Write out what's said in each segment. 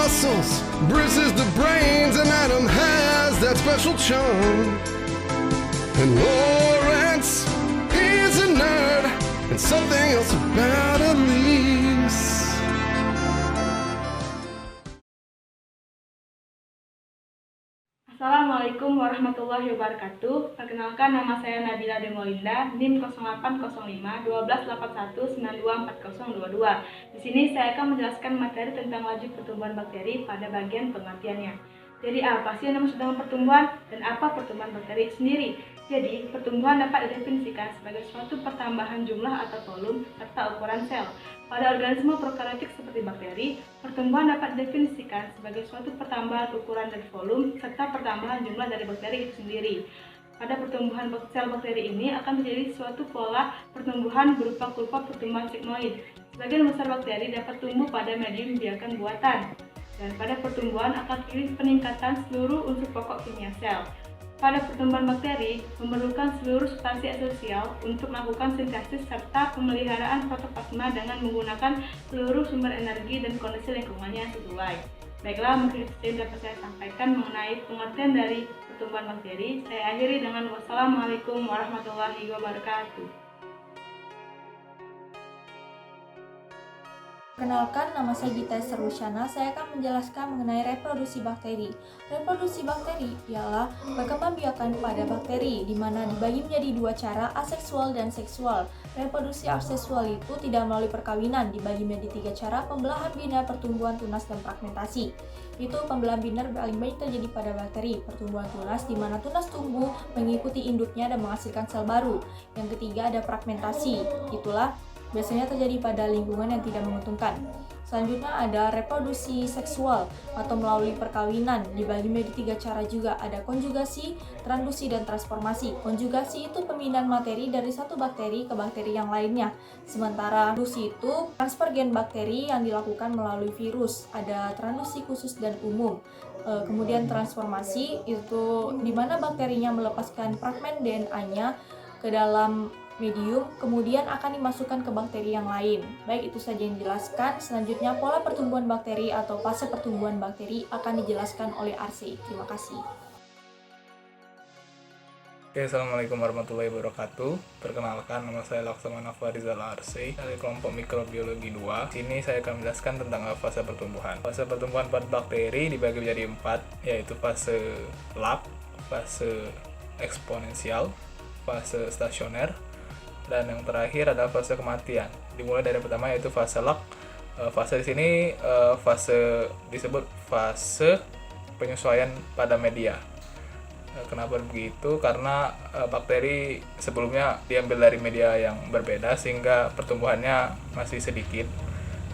muscles, bruises the brains, and Adam has that special charm. And Lawrence, he's a nerd, and something else about Elise. Assalamualaikum warahmatullahi wabarakatuh. Perkenalkan, nama saya Nabila Demolinda, NIM 0805 1281 924022. Di sini saya akan menjelaskan materi tentang laju pertumbuhan bakteri pada bagian pengertiannya. Jadi apa sih yang dimaksud pertumbuhan dan apa pertumbuhan bakteri sendiri? Jadi, pertumbuhan dapat didefinisikan sebagai suatu pertambahan jumlah atau volume serta ukuran sel. Pada organisme prokaryotik seperti bakteri, pertumbuhan dapat didefinisikan sebagai suatu pertambahan ukuran dan volume serta pertambahan jumlah dari bakteri itu sendiri. Pada pertumbuhan sel bakteri ini akan terjadi suatu pola pertumbuhan berupa kurva pertumbuhan sigmoid. Sebagian besar bakteri dapat tumbuh pada medium biakan buatan. Dan pada pertumbuhan akan terjadi peningkatan seluruh unsur pokok kimia sel. Pada pertumbuhan bakteri, memerlukan seluruh substansi esensial untuk melakukan sintesis serta pemeliharaan protoplasma dengan menggunakan seluruh sumber energi dan kondisi lingkungannya yang sesuai. Baiklah, mungkin itu yang dapat saya sampaikan mengenai pengertian dari pertumbuhan bakteri. Saya akhiri dengan wassalamualaikum warahmatullahi wabarakatuh. Perkenalkan, nama saya Gita Serusyana. Saya akan menjelaskan mengenai reproduksi bakteri. Reproduksi bakteri ialah perkembangbiakan pada bakteri, di mana dibagi menjadi dua cara, aseksual dan seksual. Reproduksi aseksual itu tidak melalui perkawinan, dibagi menjadi tiga cara: pembelahan binar, pertumbuhan tunas, dan fragmentasi. Itu pembelahan binar paling banyak terjadi pada bakteri. Pertumbuhan tunas, di mana tunas tumbuh mengikuti induknya dan menghasilkan sel baru. Yang ketiga ada fragmentasi. Itulah biasanya terjadi pada lingkungan yang tidak menguntungkan. Selanjutnya ada reproduksi seksual atau melalui perkawinan, dibagi menjadi tiga cara juga, ada konjugasi, transduksi, dan transformasi. Konjugasi itu pemindahan materi dari satu bakteri ke bakteri yang lainnya. Sementara transduksi itu transfer gen bakteri yang dilakukan melalui virus, ada transduksi khusus dan umum. Kemudian transformasi itu di mana bakterinya melepaskan fragmen DNA-nya ke dalam medium, kemudian akan dimasukkan ke bakteri yang lain. Baik, itu saja yang dijelaskan. Selanjutnya, pola pertumbuhan bakteri atau fase pertumbuhan bakteri akan dijelaskan oleh Arsi. Terima kasih. Oke, assalamualaikum warahmatullahi wabarakatuh. Perkenalkan, nama saya Laksamana Farizal Arsi dari kelompok mikrobiologi 2. Sini saya akan menjelaskan tentang fase pertumbuhan. Fase pertumbuhan pada bakteri dibagi menjadi 4, yaitu fase lap, fase eksponensial, fase stasioner, dan yang terakhir adalah fase kematian. Dimulai dari pertama yaitu fase lap. Fase di sini fase disebut fase penyesuaian pada media. Kenapa begitu? Karena bakteri sebelumnya diambil dari media yang berbeda sehingga pertumbuhannya masih sedikit.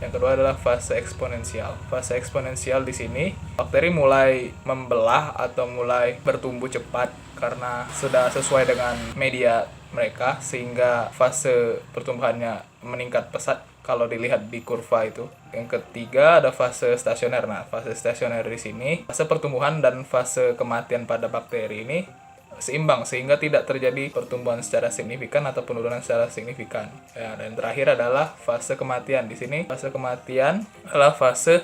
Yang kedua adalah fase eksponensial. Fase eksponensial di sini bakteri mulai membelah atau mulai bertumbuh cepat karena sudah sesuai dengan media mereka, sehingga fase pertumbuhannya meningkat pesat kalau dilihat di kurva itu. Yang ketiga ada fase stasioner. Nah, fase stasioner di sini fase pertumbuhan dan fase kematian pada bakteri ini seimbang sehingga tidak terjadi pertumbuhan secara signifikan atau penurunan secara signifikan. Ya, dan terakhir adalah fase kematian. Di sini fase kematian adalah fase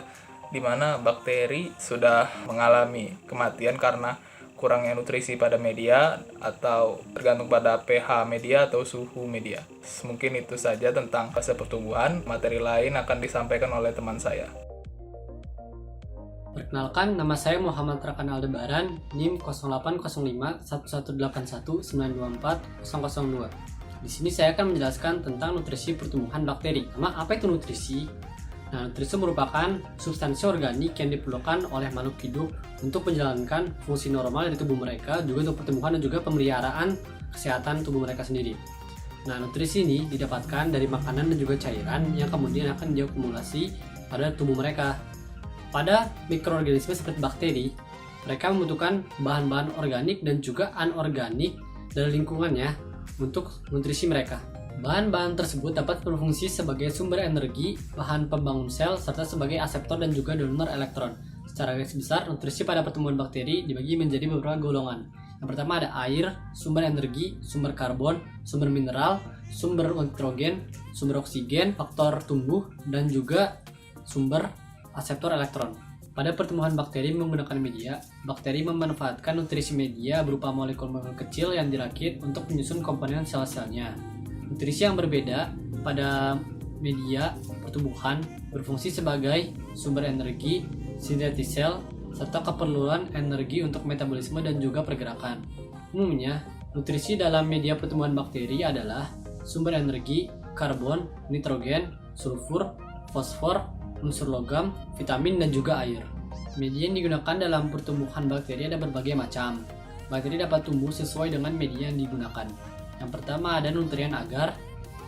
di mana bakteri sudah mengalami kematian karena kurangnya nutrisi pada media atau tergantung pada pH media atau suhu media. Mungkin itu saja tentang fase pertumbuhan. Materi lain akan disampaikan oleh teman saya. Perkenalkan, nama saya Muhammad Rakan Aldebaran, NIM 0805 1181 924 002. Di sini saya akan menjelaskan tentang nutrisi pertumbuhan bakteri. Apa itu nutrisi? Nah, nutrisi merupakan substansi organik yang diperlukan oleh makhluk hidup untuk menjalankan fungsi normal di tubuh mereka, juga untuk pertumbuhan dan juga pemeliharaan kesehatan tubuh mereka sendiri. Nah, nutrisi ini didapatkan dari makanan dan juga cairan yang kemudian akan diakumulasi pada tubuh mereka. Pada mikroorganisme seperti bakteri, mereka membutuhkan bahan-bahan organik dan juga anorganik dari lingkungannya untuk nutrisi mereka. Bahan-bahan tersebut dapat berfungsi sebagai sumber energi, bahan pembangun sel, serta sebagai aseptor dan juga donor elektron. Secara garis besar, nutrisi pada pertumbuhan bakteri dibagi menjadi beberapa golongan. Yang pertama ada air, sumber energi, sumber karbon, sumber mineral, sumber nitrogen, sumber oksigen, faktor tumbuh, dan juga sumber aseptor elektron. Pada pertumbuhan bakteri menggunakan media, bakteri memanfaatkan nutrisi media berupa molekul-molekul kecil yang dirakit untuk menyusun komponen sel-selnya. Nutrisi yang berbeda pada media pertumbuhan berfungsi sebagai sumber energi, sintetis sel, serta keperluan energi untuk metabolisme dan juga pergerakan. Umumnya, nutrisi dalam media pertumbuhan bakteri adalah sumber energi, karbon, nitrogen, sulfur, fosfor, unsur logam, vitamin, dan juga air. Media yang digunakan dalam pertumbuhan bakteri ada berbagai macam. Bakteri dapat tumbuh sesuai dengan media yang digunakan. Yang pertama ada nutrien agar,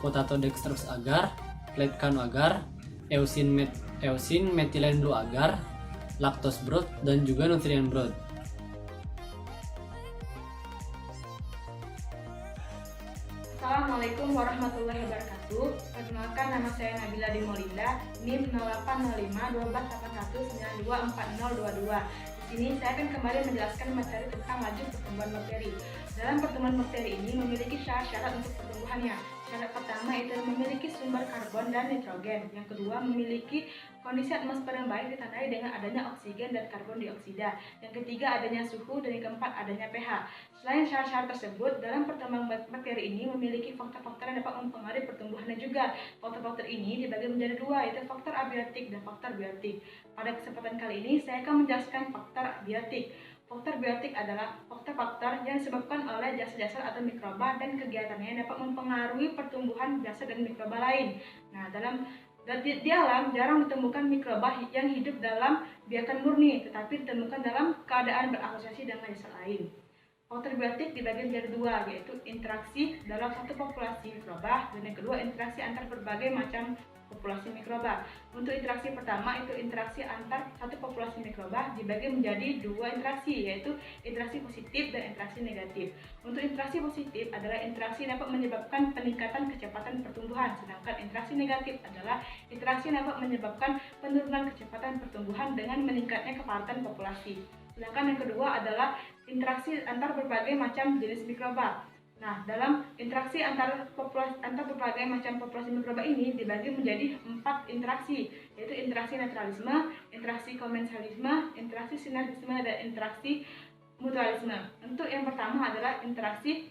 potato dextrose agar, Flatcano agar, eusin methylene blue agar, lactose broth, dan juga nutrien broth. Assalamualaikum warahmatullahi wabarakatuh. Perkenalkan, nama saya Nabila Demolinda, NIM 0805-1281-924022. Di sini saya akan kembali menjelaskan materi tentang laju pertumbuhan bakteri. Dalam pertumbuhan bakteri ini memiliki syarat-syarat untuk pertumbuhannya. Syarat pertama itu memiliki sumber karbon dan nitrogen. Yang kedua memiliki kondisi atmosfer yang baik ditandai dengan adanya oksigen dan karbon dioksida. Yang ketiga adanya suhu, dan yang keempat adanya pH. Selain syarat-syarat tersebut, dalam pertumbuhan bakteri ini memiliki faktor-faktor yang dapat mempengaruhi pertumbuhannya juga. Faktor-faktor ini dibagi menjadi dua, yaitu faktor abiotik dan faktor biotik. Pada kesempatan kali ini saya akan menjelaskan faktor abiotik. Faktor biotik adalah faktor-faktor yang disebabkan oleh jasad-jasad atau mikroba dan kegiatannya yang dapat mempengaruhi pertumbuhan jasad dan mikroba lain. Nah, di alam jarang ditemukan mikroba yang hidup dalam biakan murni, tetapi ditemukan dalam keadaan berasosiasi dengan jasad lain. Faktor biotik dibagi menjadi dua, yaitu interaksi dalam satu populasi mikroba, dan yang kedua interaksi antar berbagai macam populasi mikroba. Untuk interaksi pertama itu interaksi antar satu populasi mikroba dibagi menjadi dua interaksi, yaitu interaksi positif dan interaksi negatif. Untuk interaksi positif adalah interaksi yang dapat menyebabkan peningkatan kecepatan pertumbuhan, sedangkan interaksi negatif adalah interaksi yang dapat menyebabkan penurunan kecepatan pertumbuhan dengan meningkatnya kepadatan populasi. Sedangkan yang kedua adalah interaksi antar berbagai macam jenis mikroba. Nah, dalam interaksi antar berbagai macam populasi mikroba ini dibagi menjadi 4 interaksi, yaitu interaksi netralisme, interaksi komensalisme, interaksi sinergisme, dan interaksi mutualisme. Untuk yang pertama adalah interaksi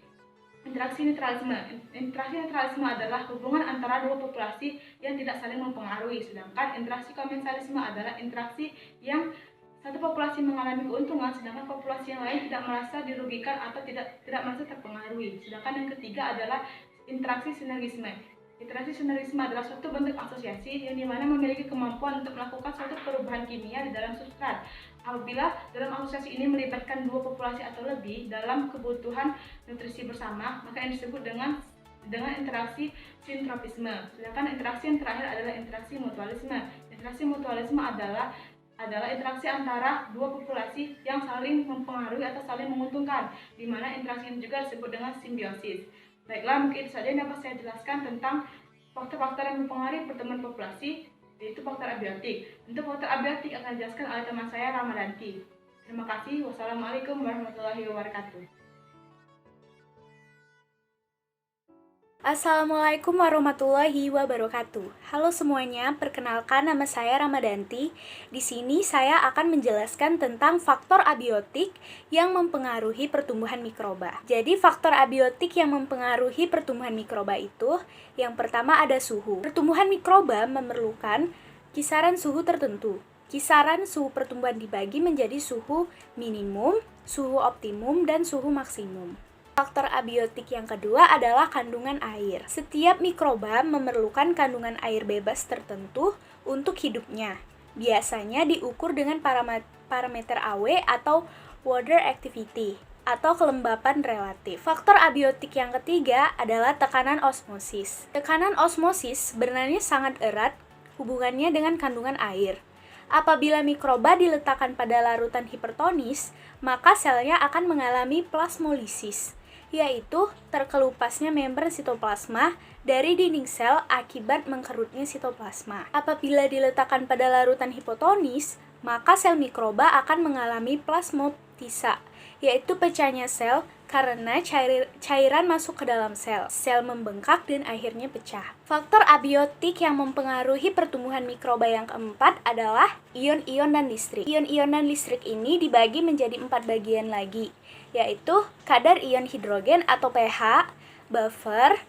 netralisme. Interaksi netralisme adalah hubungan antara dua populasi yang tidak saling mempengaruhi, sedangkan interaksi komensalisme adalah interaksi yang satu populasi mengalami keuntungan, sedangkan populasi yang lain tidak merasa dirugikan atau tidak merasa terpengaruhi. Sedangkan yang ketiga adalah interaksi sinergisme. Interaksi sinergisme adalah suatu bentuk asosiasi yang dimana memiliki kemampuan untuk melakukan suatu perubahan kimia di dalam substrat. Apabila dalam asosiasi ini melibatkan dua populasi atau lebih dalam kebutuhan nutrisi bersama, maka yang disebut dengan interaksi sintropisme. Sedangkan interaksi yang terakhir adalah interaksi mutualisme. Interaksi mutualisme adalah interaksi antara dua populasi yang saling mempengaruhi atau saling menguntungkan, di mana interaksi ini juga disebut dengan simbiosis. Baiklah, mungkin itu saja yang dapat saya jelaskan tentang faktor-faktor yang mempengaruhi pertumbuhan populasi, yaitu faktor abiotik. Untuk faktor abiotik akan dijelaskan oleh teman saya Ramadanti. Terima kasih. Wassalamualaikum warahmatullahi wabarakatuh. Assalamualaikum warahmatullahi wabarakatuh. Halo semuanya, perkenalkan nama saya Ramadanti. Di sini saya akan menjelaskan tentang faktor abiotik yang mempengaruhi pertumbuhan mikroba. Jadi faktor abiotik yang mempengaruhi pertumbuhan mikroba itu, yang pertama ada suhu. Pertumbuhan mikroba memerlukan kisaran suhu tertentu. Kisaran suhu pertumbuhan dibagi menjadi suhu minimum, suhu optimum, dan suhu maksimum. Faktor abiotik yang kedua adalah kandungan air. Setiap mikroba memerlukan kandungan air bebas tertentu untuk hidupnya. Biasanya diukur dengan parameter AW atau water activity atau kelembapan relatif. Faktor abiotik yang ketiga adalah tekanan osmosis. Tekanan osmosis sebenarnya sangat erat hubungannya dengan kandungan air. Apabila mikroba diletakkan pada larutan hipertonis, maka selnya akan mengalami plasmolisis, yaitu terkelupasnya membran sitoplasma dari dinding sel akibat mengkerutnya sitoplasma. Apabila diletakkan pada larutan hipotonis, maka sel mikroba akan mengalami plasmotisa, yaitu pecahnya sel karena cairan masuk ke dalam sel. Sel membengkak dan akhirnya pecah. Faktor abiotik yang mempengaruhi pertumbuhan mikroba yang keempat adalah ion-ion dan listrik. Ion-ion dan listrik ini dibagi menjadi 4 bagian lagi, yaitu kadar ion hidrogen atau pH, buffer,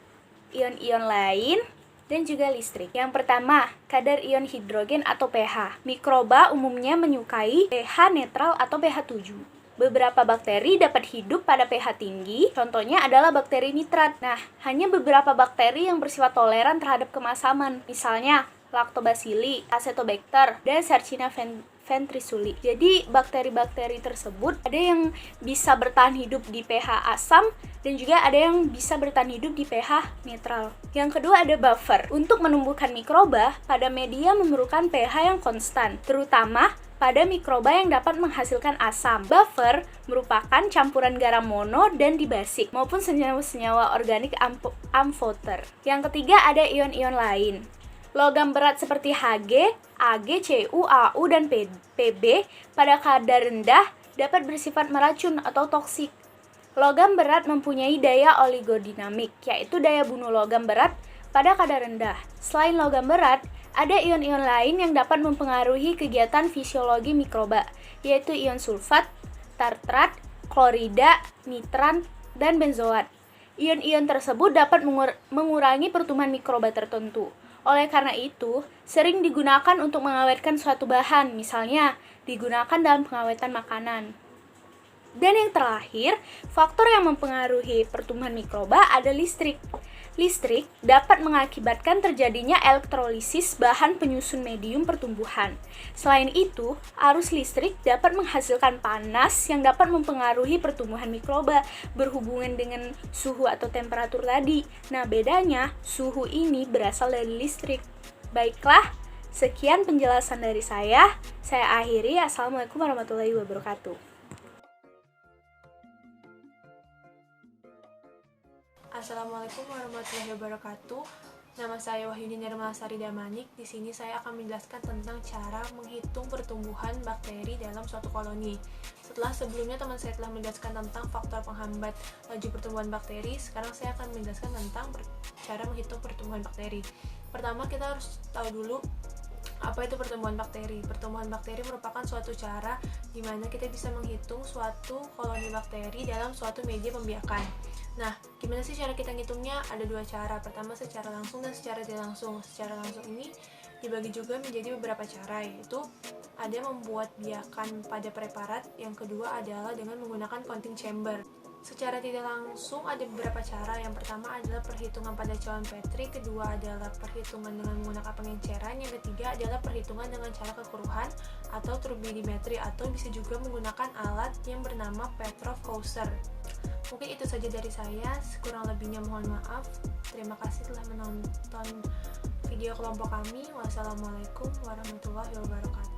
ion-ion lain, dan juga listrik. Yang pertama, kadar ion hidrogen atau pH. Mikroba umumnya menyukai pH netral atau pH 7. Beberapa bakteri dapat hidup pada pH tinggi, contohnya adalah bakteri nitrat. Nah, hanya beberapa bakteri yang bersifat toleran terhadap kemasaman, misalnya Lactobacilli, Acetobacter, dan Sarcina ventrisuli. Jadi, bakteri-bakteri tersebut ada yang bisa bertahan hidup di pH asam dan juga ada yang bisa bertahan hidup di pH netral. Yang kedua ada buffer. Untuk menumbuhkan mikroba, pada media memerlukan pH yang konstan, terutama pada mikroba yang dapat menghasilkan asam. Buffer merupakan campuran garam mono dan dibasik maupun senyawa-senyawa organik amphoter. Yang ketiga ada ion-ion lain. Logam berat seperti Hg, Ag, Cu, Au, dan Pb pada kadar rendah dapat bersifat meracun atau toksik. Logam berat mempunyai daya oligodinamik, yaitu daya bunuh logam berat pada kadar rendah. Selain logam berat, ada ion-ion lain yang dapat mempengaruhi kegiatan fisiologi mikroba, yaitu ion sulfat, tartrat, klorida, nitrat, dan benzoat. Ion-ion tersebut dapat mengurangi pertumbuhan mikroba tertentu. Oleh karena itu, sering digunakan untuk mengawetkan suatu bahan, misalnya digunakan dalam pengawetan makanan. Dan yang terakhir, faktor yang mempengaruhi pertumbuhan mikroba ada listrik. Listrik dapat mengakibatkan terjadinya elektrolisis bahan penyusun medium pertumbuhan. Selain itu, arus listrik dapat menghasilkan panas yang dapat mempengaruhi pertumbuhan mikroba berhubungan dengan suhu atau temperatur tadi. Nah, bedanya suhu ini berasal dari listrik. Baiklah, sekian penjelasan dari saya. Saya akhiri. Assalamualaikum warahmatullahi wabarakatuh. Assalamualaikum warahmatullahi wabarakatuh. Nama saya Wahyuni Nirmalasari Damanik. Di sini saya akan menjelaskan tentang cara menghitung pertumbuhan bakteri dalam suatu koloni. Setelah sebelumnya teman saya telah menjelaskan tentang faktor penghambat laju pertumbuhan bakteri, sekarang saya akan menjelaskan tentang cara menghitung pertumbuhan bakteri. Pertama, kita harus tahu dulu apa itu pertumbuhan bakteri. Pertumbuhan bakteri merupakan suatu cara di mana kita bisa menghitung suatu koloni bakteri dalam suatu media pembiakan. Nah, gimana sih cara kita ngitungnya? Ada dua cara. Pertama, secara langsung dan secara tidak langsung. Secara langsung ini dibagi juga menjadi beberapa cara, yaitu ada membuat biakan pada preparat, yang kedua adalah dengan menggunakan counting chamber. Secara tidak langsung ada beberapa cara. Yang pertama adalah perhitungan pada cawan Petri, kedua adalah perhitungan dengan menggunakan pengenceran, yang ketiga adalah perhitungan dengan cara kekeruhan atau turbidimetri, atau bisa juga menggunakan alat yang bernama Petrov Kouser. Mungkin itu saja dari saya, kurang lebihnya mohon maaf. Terima kasih telah menonton video kelompok kami. Wassalamualaikum warahmatullahi wabarakatuh.